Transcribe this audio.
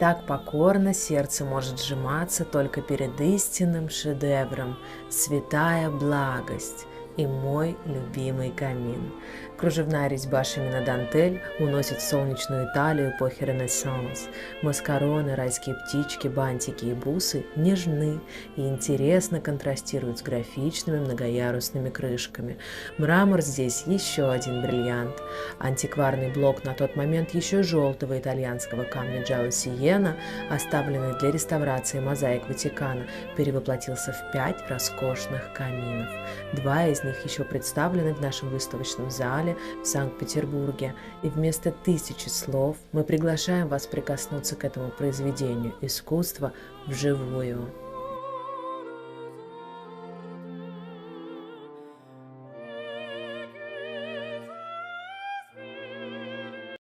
Так покорно сердце может сжиматься только перед истинным шедевром «Святая благость» и мой любимый камин. Кружевная резьба шемино-дантель уносит в солнечную Италию эпохи Ренессанс. Маскароны, райские птички, бантики и бусы нежны и интересно контрастируют с графичными многоярусными крышками. Мрамор здесь еще один бриллиант. Антикварный блок на тот момент еще желтого итальянского камня Джалло Сиена, оставленный для реставрации мозаик Ватикана, перевоплотился в 5 роскошных каминов. 2 из них еще представлены в нашем выставочном зале в Санкт-Петербурге, и вместо 1000 слов мы приглашаем вас прикоснуться к этому произведению искусства вживую.